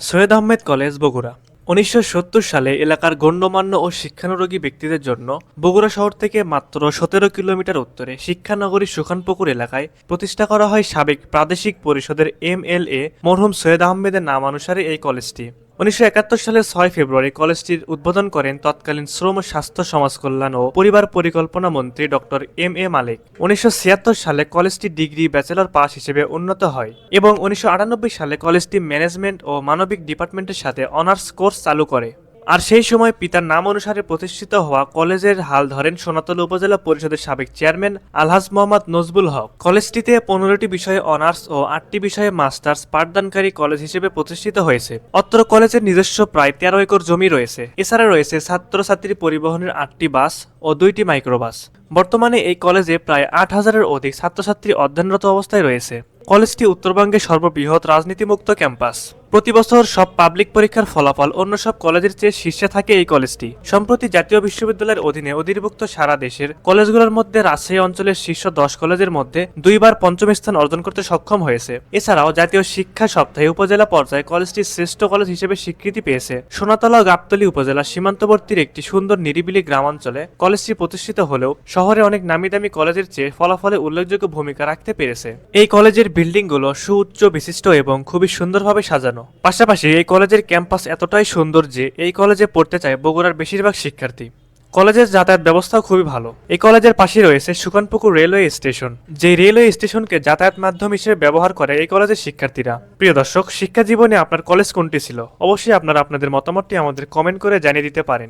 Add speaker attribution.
Speaker 1: Syed Ahmed college Bogura ১৯৭০ সালে এলাকার গণ্যমান্য ও শিক্ষানুরাগী ব্যক্তিদের জন্য বগুড়া শহর থেকে মাত্র ১৭ কিলোমিটার উত্তরে শিক্ষানগরী সুখানপুকুর এলাকায় প্রতিষ্ঠা করা হয় সাবেক প্রাদেশিক পরিষদের এমএলএ মরহুম সৈয়দ আহমেদের নামানুসারে এই কলেজটি। ১৯৭১ সালের ৬ ফেব্রুয়ারি কলেজটির উদ্বোধন করেন তৎকালীন শ্রম, স্বাস্থ্য, সমাজ কল্যাণ ও পরিবার পরিকল্পনা মন্ত্রী ডক্টর এম মালিক। ১৯৭৬ সালে কলেজটি ডিগ্রি ব্যাচেলর পাস হিসেবে উন্নত হয় এবং ১৯৯৮ সালে কলেজটি ম্যানেজমেন্ট ও মানবিক ডিপার্টমেন্টের সাথে অনার্স কোর্স চালু করে। আর সেই সময় পিতার নাম অনুসারে প্রতিষ্ঠিত হওয়া কলেজের হাল ধরেন সোনাতলা উপজেলা পরিষদের সাবেক চেয়ারম্যান আলহাজ মোহাম্মদ নজবুল হক। কলেজটিতে ১৫টি বিষয়ে অনার্স ও ৮টি বিষয়ে মাস্টার্স পাঠদানকারী কলেজ হিসেবে প্রতিষ্ঠিত হয়েছে। অত্র কলেজের নিজস্ব প্রায় ১৩ একর জমি রয়েছে। এছাড়া রয়েছে ছাত্রছাত্রী পরিবহনের ৮টি বাস ও ২টি মাইক্রোবাস। বর্তমানে এই কলেজে প্রায় ৮,০০০-এর অধিক ছাত্রছাত্রী অধ্যয়নরত অবস্থায় রয়েছে। কলেজটি উত্তরবঙ্গের সর্ববৃহৎ রাজনীতিমুক্ত ক্যাম্পাস। প্রতি বছর সব পাবলিক পরীক্ষার ফলাফল অন্য সব কলেজের চেয়ে শীর্ষে থাকে এই কলেজটি। সম্প্রতি জাতীয় বিশ্ববিদ্যালয়ের অধীনে অধিভুক্ত সারা দেশের কলেজগুলোর মধ্যে রাজশাহী অঞ্চলের শীর্ষ ১০ কলেজের মধ্যে ২ বার পঞ্চম স্থান অর্জন করতে সক্ষম হয়েছে। এছাড়াও জাতীয় শিক্ষা সপ্তাহে উপজেলা পর্যায়ে কলেজটি শ্রেষ্ঠ কলেজ হিসেবে স্বীকৃতি পেয়েছে। সোনাতলা ও গাবতলী উপজেলার সীমান্তবর্তীর একটি সুন্দর নিরিবিলি গ্রামাঞ্চলে কলেজটি প্রতিষ্ঠিত হলেও শহরে অনেক নামিদামি কলেজের চেয়ে ফলাফলে উল্লেখযোগ্য ভূমিকা রাখতে পেরেছে। এই কলেজের বিল্ডিংগুলো সুউচ্চ বিশিষ্ট এবং খুবই সুন্দরভাবে সাজানো। পাশাপাশি এই কলেজের ক্যাম্পাস এতটাই সুন্দর যে এই কলেজে পড়তে চায় বগুড়ার বেশিরভাগ শিক্ষার্থী। কলেজের যাতায়াত ব্যবস্থাও খুবই ভালো। এই কলেজের পাশে রয়েছে সুখানপুকুর রেলওয়ে স্টেশন, যে রেলওয়ে স্টেশনকে যাতায়াত মাধ্যম হিসেবে ব্যবহার করে এই কলেজের শিক্ষার্থীরা। প্রিয় দর্শক, শিক্ষা জীবনে আপনার কলেজ কোনটি ছিল? অবশ্যই আপনারা আপনাদের মতামতটি আমাদের কমেন্ট করে জানিয়ে দিতে পারেন।